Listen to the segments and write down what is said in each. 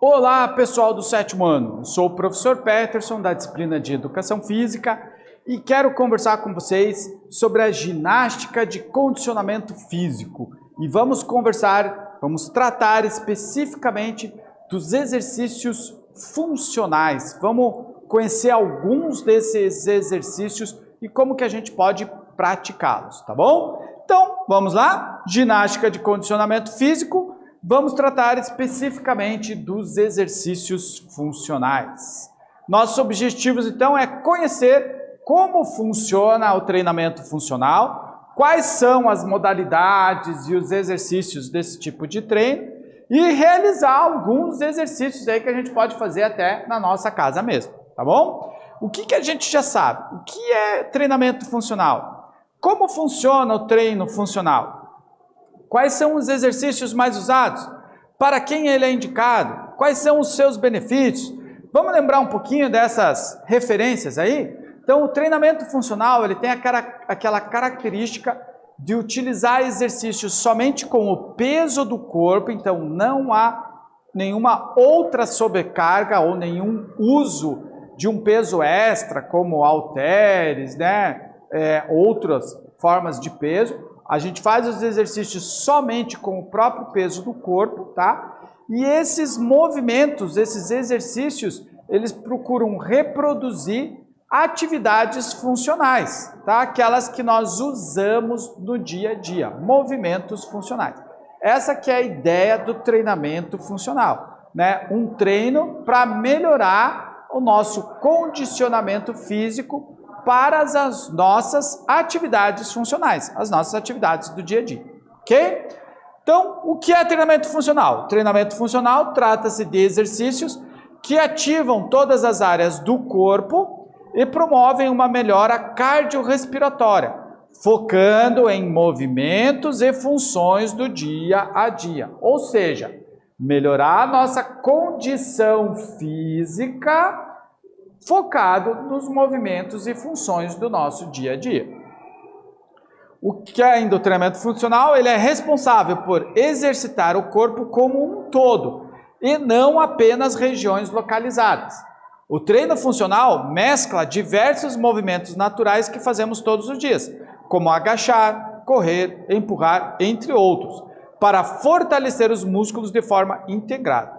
Olá, pessoal do 7º ano. Sou o professor Peterson, da disciplina de Educação Física, e quero conversar com vocês sobre a ginástica de condicionamento físico. E vamos tratar especificamente dos exercícios funcionais. Vamos conhecer alguns desses exercícios e como que a gente pode praticá-los, tá bom? Então, vamos lá? Ginástica de condicionamento físico. Vamos tratar especificamente dos exercícios funcionais. Nossos objetivos, então, é conhecer como funciona o treinamento funcional, quais são as modalidades e os exercícios desse tipo de treino e realizar alguns exercícios aí que a gente pode fazer até na nossa casa mesmo, tá bom? O que a gente já sabe? O que é treinamento funcional? Como funciona o treino funcional? Quais são os exercícios mais usados? Para quem ele é indicado? Quais são os seus benefícios? Vamos lembrar um pouquinho dessas referências aí? Então, o treinamento funcional ele tem aquela característica de utilizar exercícios somente com o peso do corpo, então não há nenhuma outra sobrecarga ou nenhum uso de um peso extra, como halteres, né? Outras formas de peso. A gente faz os exercícios somente com o próprio peso do corpo, tá? E esses movimentos, esses exercícios, eles procuram reproduzir atividades funcionais, tá? Aquelas que nós usamos no dia a dia, movimentos funcionais. Essa que é a ideia do treinamento funcional, né? Um treino para melhorar o nosso condicionamento físico para as nossas atividades funcionais, as nossas atividades do dia a dia, ok? Então, o que é treinamento funcional? Treinamento funcional trata-se de exercícios que ativam todas as áreas do corpo e promovem uma melhora cardiorrespiratória, focando em movimentos e funções do dia a dia, ou seja, melhorar a nossa condição física focado nos movimentos e funções do nosso dia a dia. O que é ainda o treinamento funcional? Ele é responsável por exercitar o corpo como um todo e não apenas regiões localizadas. O treino funcional mescla diversos movimentos naturais que fazemos todos os dias, como agachar, correr, empurrar, entre outros, para fortalecer os músculos de forma integrada.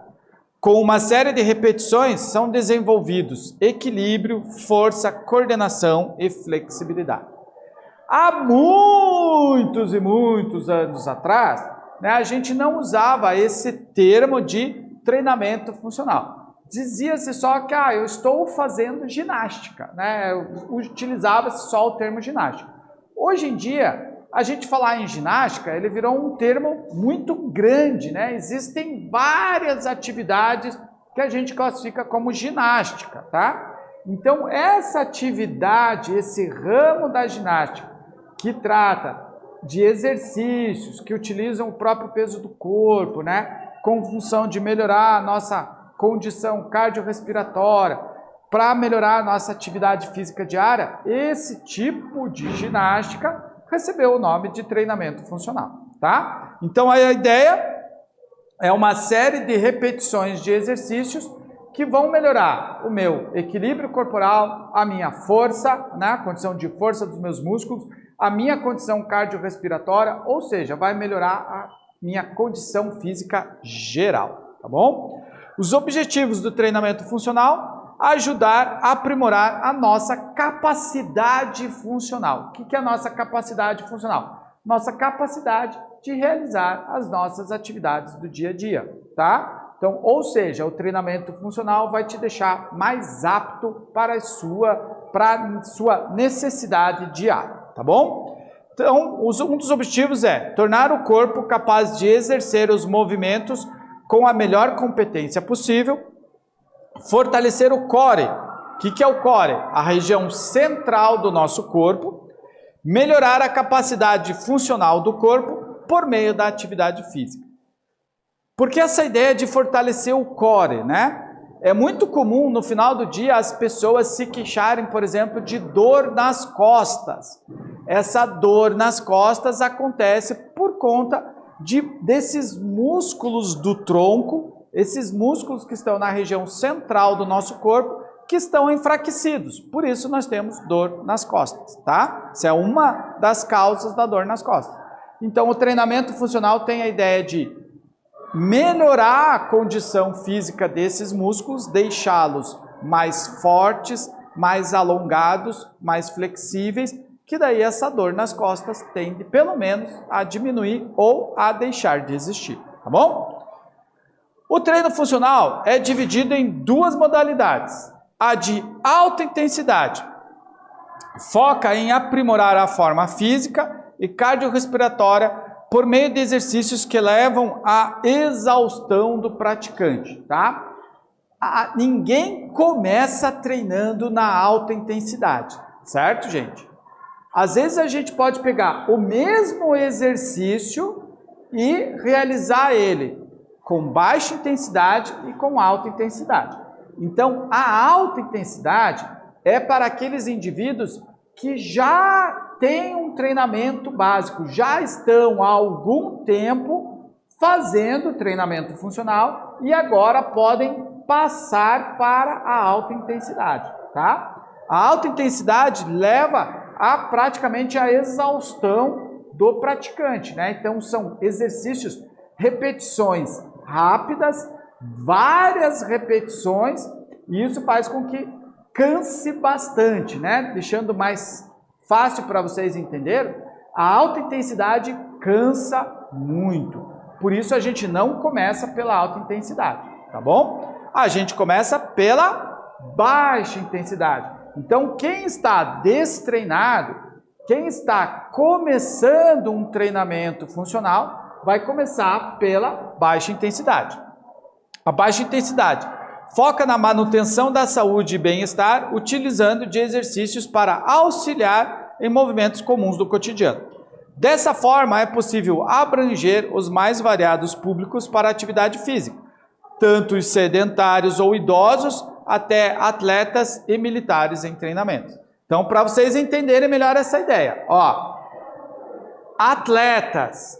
Com uma série de repetições, são desenvolvidos equilíbrio, força, coordenação e flexibilidade. Há muitos e muitos anos atrás, né, a gente não usava esse termo de treinamento funcional. Dizia-se só que eu estou fazendo ginástica, né? Utilizava-se só o termo ginástica. Hoje em dia, a gente falar em ginástica, ele virou um termo muito grande, né? Existem várias atividades que a gente classifica como ginástica, tá? Então, essa atividade, esse ramo da ginástica, que trata de exercícios que utilizam o próprio peso do corpo, né? Com função de melhorar a nossa condição cardiorrespiratória, para melhorar a nossa atividade física diária, esse tipo de ginástica recebeu o nome de treinamento funcional, tá? Então, a ideia é uma série de repetições de exercícios que vão melhorar o meu equilíbrio corporal, a minha força, né? A condição de força dos meus músculos, a minha condição cardiorrespiratória, ou seja, vai melhorar a minha condição física geral, tá bom? Os objetivos do treinamento funcional: ajudar a aprimorar a nossa capacidade funcional. O que é a nossa capacidade funcional? Nossa capacidade de realizar as nossas atividades do dia a dia, tá? Então, ou seja, o treinamento funcional vai te deixar mais apto para a sua necessidade diária, tá bom? Então, um dos objetivos é tornar o corpo capaz de exercer os movimentos com a melhor competência possível, fortalecer o core. O que é o core? A região central do nosso corpo. Melhorar a capacidade funcional do corpo por meio da atividade física. Porque essa ideia de fortalecer o core, né? É muito comum no final do dia as pessoas se queixarem, por exemplo, de dor nas costas. Essa dor nas costas acontece por conta desses músculos do tronco esses músculos que estão na região central do nosso corpo, que estão enfraquecidos. Por isso nós temos dor nas costas, tá? Isso é uma das causas da dor nas costas. Então o treinamento funcional tem a ideia de melhorar a condição física desses músculos, deixá-los mais fortes, mais alongados, mais flexíveis, que daí essa dor nas costas tende pelo menos a diminuir ou a deixar de existir, tá bom? O treino funcional é dividido em duas modalidades. A de alta intensidade foca em aprimorar a forma física e cardiorrespiratória por meio de exercícios que levam à exaustão do praticante, tá? Ninguém começa treinando na alta intensidade, certo, gente? Às vezes a gente pode pegar o mesmo exercício e realizar ele com baixa intensidade e com alta intensidade. Então, a alta intensidade é para aqueles indivíduos que já têm um treinamento básico, já estão há algum tempo fazendo treinamento funcional e agora podem passar para a alta intensidade, tá? A alta intensidade leva a praticamente a exaustão do praticante, né? Então, são exercícios, repetições rápidas, várias repetições, e isso faz com que canse bastante, né? Deixando mais fácil para vocês entenderem, a alta intensidade cansa muito. Por isso a gente não começa pela alta intensidade, tá bom? A gente começa pela baixa intensidade. Então, quem está destreinado, quem está começando um treinamento funcional, vai começar pela baixa intensidade. A baixa intensidade foca na manutenção da saúde e bem-estar, utilizando de exercícios para auxiliar em movimentos comuns do cotidiano. Dessa forma, é possível abranger os mais variados públicos para a atividade física, tanto os sedentários ou idosos, até atletas e militares em treinamento. Então, para vocês entenderem melhor essa ideia, ó, atletas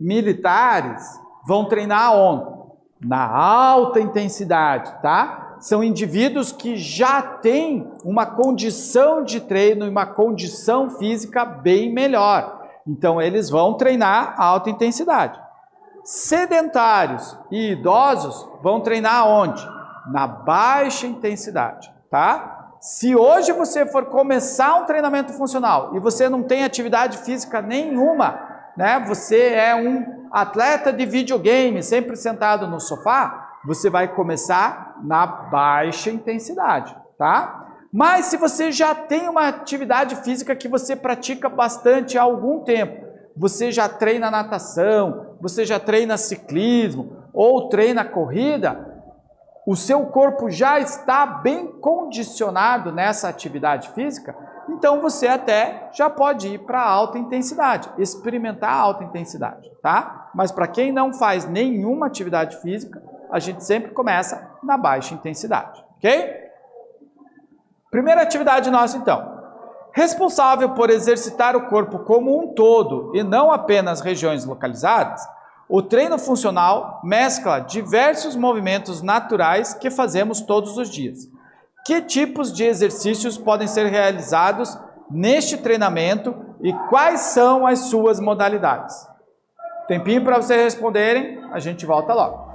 militares vão treinar aonde? Na alta intensidade, tá? São indivíduos que já têm uma condição de treino e uma condição física bem melhor. Então, eles vão treinar a alta intensidade. Sedentários e idosos vão treinar onde? Na baixa intensidade, tá? Se hoje você for começar um treinamento funcional e você não tem atividade física nenhuma, né? Você é um atleta de videogame, sempre sentado no sofá, você vai começar na baixa intensidade, tá? Mas se você já tem uma atividade física que você pratica bastante há algum tempo, você já treina natação, você já treina ciclismo ou treina corrida, o seu corpo já está bem condicionado nessa atividade física, então você até já pode ir para a alta intensidade, experimentar a alta intensidade, tá? Mas para quem não faz nenhuma atividade física, a gente sempre começa na baixa intensidade, ok? Primeira atividade nossa então. Responsável por exercitar o corpo como um todo e não apenas regiões localizadas, o treino funcional mescla diversos movimentos naturais que fazemos todos os dias. Que tipos de exercícios podem ser realizados neste treinamento e quais são as suas modalidades? Tempinho para vocês responderem, a gente volta logo.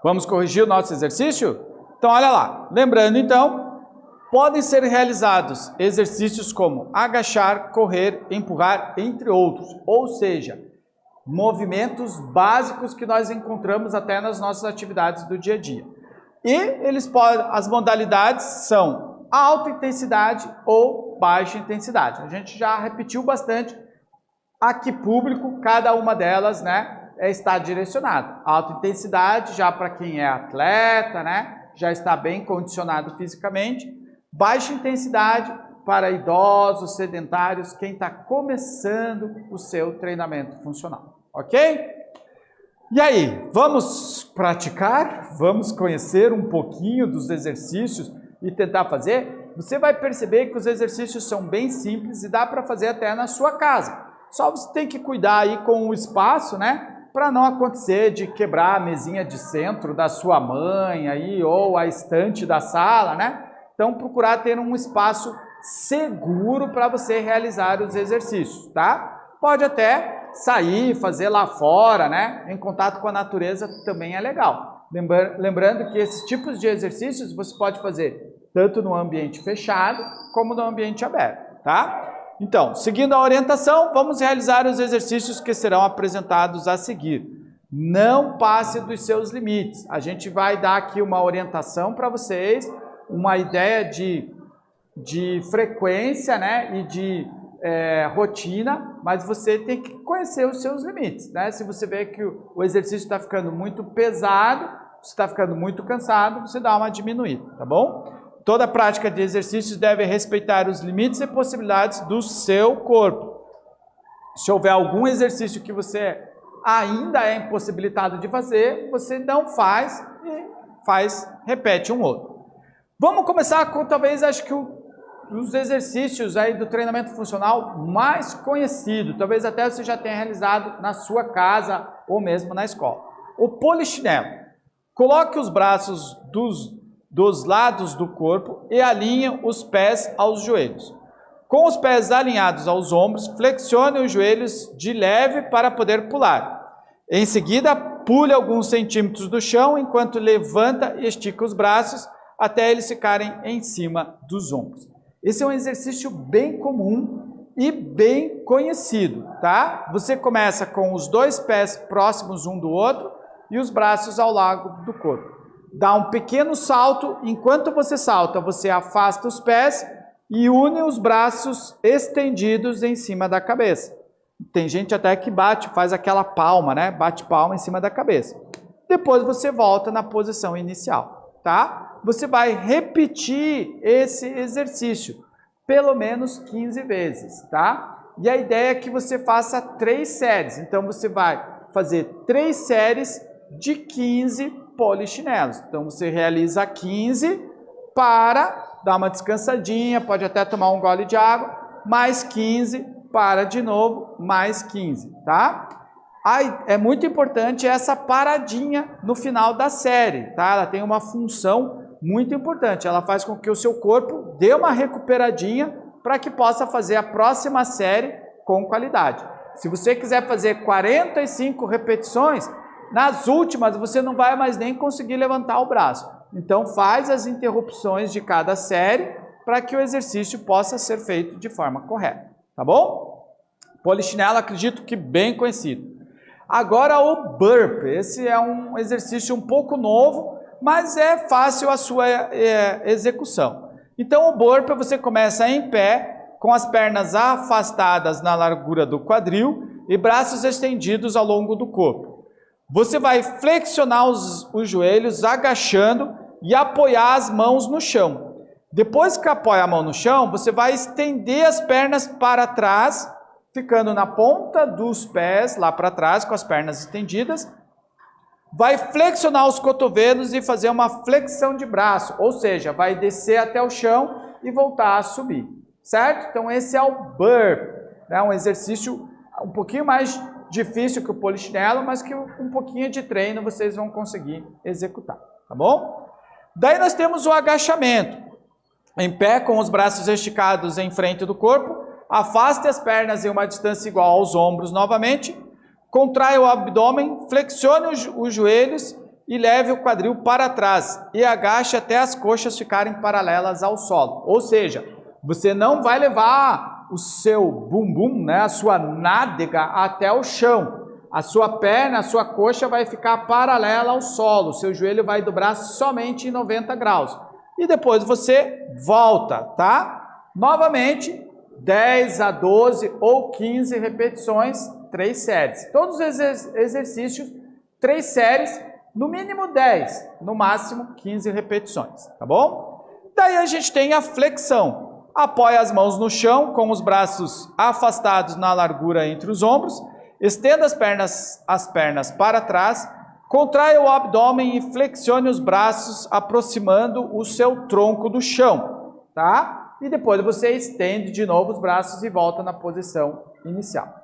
Vamos corrigir o nosso exercício? Então, olha lá. Lembrando, então, podem ser realizados exercícios como agachar, correr, empurrar, entre outros. Ou seja, movimentos básicos que nós encontramos até nas nossas atividades do dia a dia. E as modalidades são alta intensidade ou baixa intensidade. A gente já repetiu bastante a que público cada uma delas, né, está direcionada. Alta intensidade já para quem é atleta, né, já está bem condicionado fisicamente. Baixa intensidade para idosos, sedentários, quem está começando o seu treinamento funcional. Ok? E aí, vamos praticar? Vamos conhecer um pouquinho dos exercícios e tentar fazer? Você vai perceber que os exercícios são bem simples e dá para fazer até na sua casa. Só você tem que cuidar aí com o espaço, né? Para não acontecer de quebrar a mesinha de centro da sua mãe aí, ou a estante da sala, né? Então, procurar ter um espaço seguro para você realizar os exercícios, tá? Pode até sair, fazer lá fora, né? Em contato com a natureza também é legal. Lembrando que esses tipos de exercícios você pode fazer tanto no ambiente fechado como no ambiente aberto, tá? Então, seguindo a orientação, vamos realizar os exercícios que serão apresentados a seguir. Não passe dos seus limites. A gente vai dar aqui uma orientação para vocês, uma ideia de frequência, né? E de rotina, mas você tem que conhecer os seus limites, né? Se você vê que o exercício está ficando muito pesado, você está ficando muito cansado, você dá uma diminuída, tá bom? Toda prática de exercícios deve respeitar os limites e possibilidades do seu corpo. Se houver algum exercício que você ainda é impossibilitado de fazer, você não faz e repete um outro. Vamos começar com talvez, acho que os exercícios aí do treinamento funcional mais conhecido, talvez até você já tenha realizado na sua casa ou mesmo na escola. O polichinelo. Coloque os braços dos lados do corpo e alinhe os pés aos joelhos. Com os pés alinhados aos ombros, flexione os joelhos de leve para poder pular. Em seguida, pule alguns centímetros do chão enquanto levanta e estica os braços até eles ficarem em cima dos ombros. Esse é um exercício bem comum e bem conhecido, tá? Você começa com os dois pés próximos um do outro e os braços ao lado do corpo. Dá um pequeno salto, enquanto você salta, você afasta os pés e une os braços estendidos em cima da cabeça. Tem gente até que faz aquela palma, né? Bate palma em cima da cabeça. Depois você volta na posição inicial, tá? Você vai repetir esse exercício pelo menos 15 vezes, tá? E a ideia é que você faça 3 séries. Então, você vai fazer 3 séries de 15 polichinelos. Então, você realiza 15 para dar uma descansadinha, pode até tomar um gole de água, mais 15, para de novo, mais 15, tá? É muito importante essa paradinha no final da série, tá? Ela tem uma função muito importante, ela faz com que o seu corpo dê uma recuperadinha para que possa fazer a próxima série com qualidade. Se você quiser fazer 45 repetições, nas últimas você não vai mais nem conseguir levantar o braço. Então faz as interrupções de cada série para que o exercício possa ser feito de forma correta, tá bom? Polichinelo, acredito que bem conhecido. Agora o burp, esse é um exercício um pouco novo, mas é fácil a sua execução. Então o burp você começa em pé, com as pernas afastadas na largura do quadril e braços estendidos ao longo do corpo. Você vai flexionar os joelhos agachando e apoiar as mãos no chão. Depois que apoia a mão no chão, você vai estender as pernas para trás, ficando na ponta dos pés, lá para trás, com as pernas estendidas. Vai flexionar os cotovelos e fazer uma flexão de braço, ou seja, vai descer até o chão e voltar a subir, certo? Então esse é o burp, né? Um exercício um pouquinho mais difícil que o polichinelo, mas que um pouquinho de treino vocês vão conseguir executar, tá bom? Daí nós temos o agachamento, em pé com os braços esticados em frente do corpo, afaste as pernas em uma distância igual aos ombros novamente, contraia o abdômen, flexione os joelhos e leve o quadril para trás e agache até as coxas ficarem paralelas ao solo. Ou seja, você não vai levar o seu bumbum, né, a sua nádega até o chão. A sua perna, a sua coxa vai ficar paralela ao solo. O seu joelho vai dobrar somente em 90 graus. E depois você volta, tá? Novamente, 10 a 12 ou 15 repetições, 3 séries. Todos os exercícios, 3 séries, no mínimo 10, no máximo 15 repetições, tá bom? Daí a gente tem a flexão. Apoia as mãos no chão, com os braços afastados na largura entre os ombros. Estenda as pernas para trás, contraia o abdômen e flexione os braços, aproximando o seu tronco do chão, tá? E depois você estende de novo os braços e volta na posição inicial.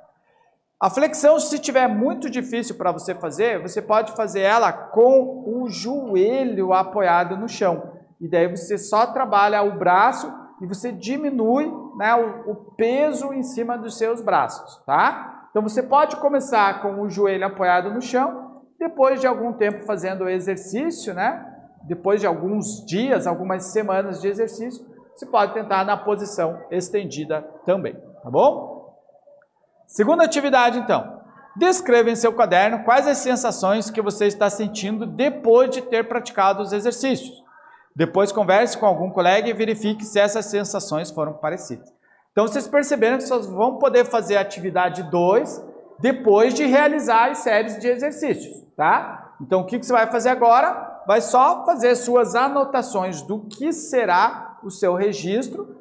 A flexão, se tiver muito difícil para você fazer, você pode fazer ela com o joelho apoiado no chão. E daí você só trabalha o braço e você diminui, né, o peso em cima dos seus braços, tá? Então você pode começar com o joelho apoiado no chão, depois de algum tempo fazendo o exercício, né? Depois de alguns dias, algumas semanas de exercício, você pode tentar na posição estendida também, tá bom? Segunda atividade então, descreva em seu caderno quais as sensações que você está sentindo depois de ter praticado os exercícios. Depois converse com algum colega e verifique se essas sensações foram parecidas. Então, vocês perceberam que vocês vão poder fazer a atividade 2 depois de realizar as séries de exercícios, tá? Então, o que você vai fazer agora? Vai só fazer suas anotações do que será o seu registro,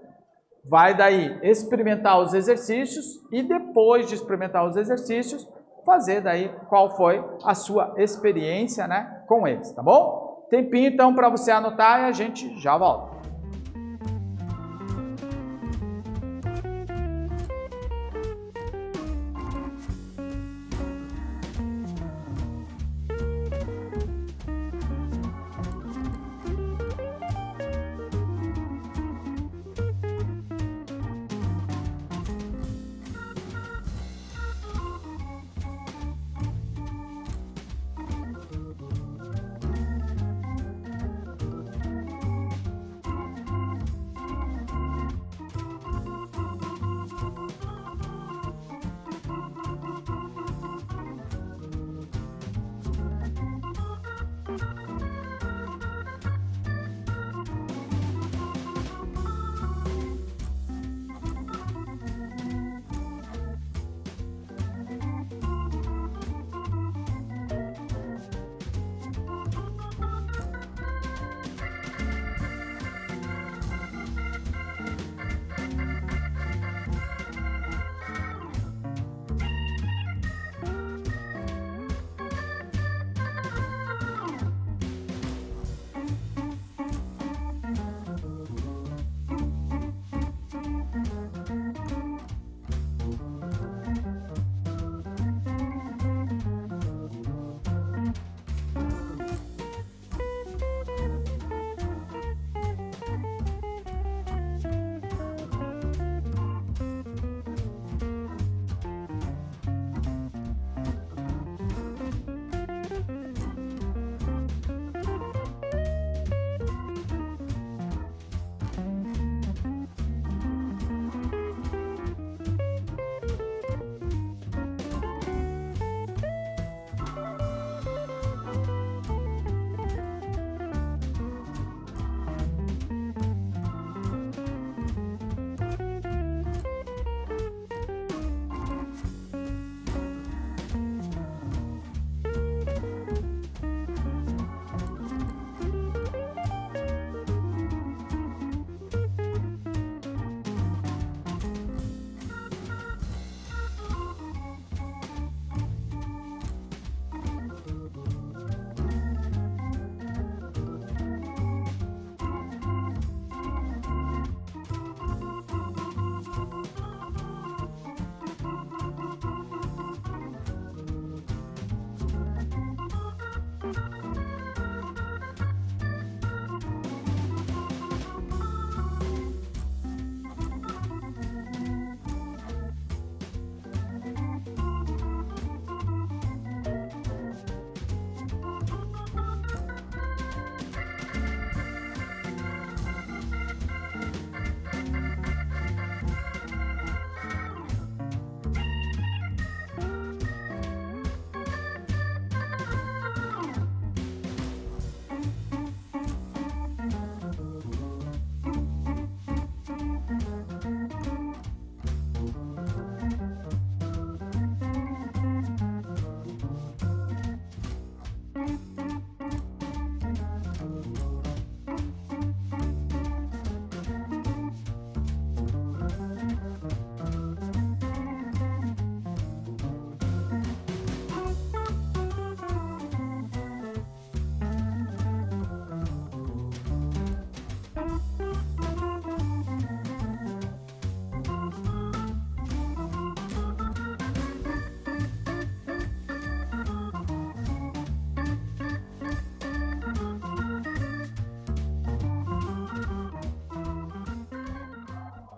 vai daí experimentar os exercícios e depois de experimentar os exercícios, fazer daí qual foi a sua experiência, né, com eles, tá bom? Tempinho então para você anotar e a gente já volta.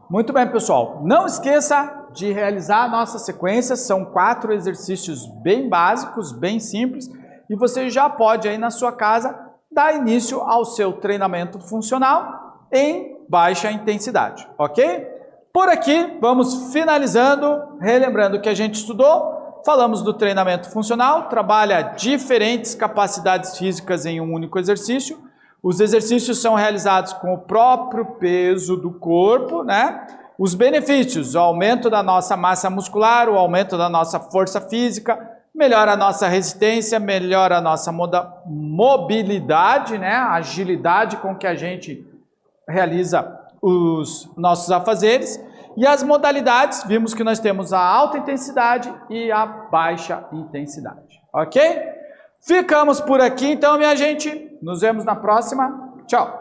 Muito bem, pessoal. Não esqueça de realizar a nossa sequência. São 4 exercícios bem básicos, bem simples. E você já pode aí na sua casa dar início ao seu treinamento funcional em baixa intensidade, ok? Por aqui, vamos finalizando, relembrando o que a gente estudou. Falamos do treinamento funcional, trabalha diferentes capacidades físicas em um único exercício. Os exercícios são realizados com o próprio peso do corpo, né? Os benefícios, o aumento da nossa massa muscular, o aumento da nossa força física, melhora a nossa resistência, melhora a nossa mobilidade, né? A agilidade com que a gente realiza os nossos afazeres. E as modalidades, vimos que nós temos a alta intensidade e a baixa intensidade, ok? Ficamos por aqui então, minha gente. Nos vemos na próxima. Tchau!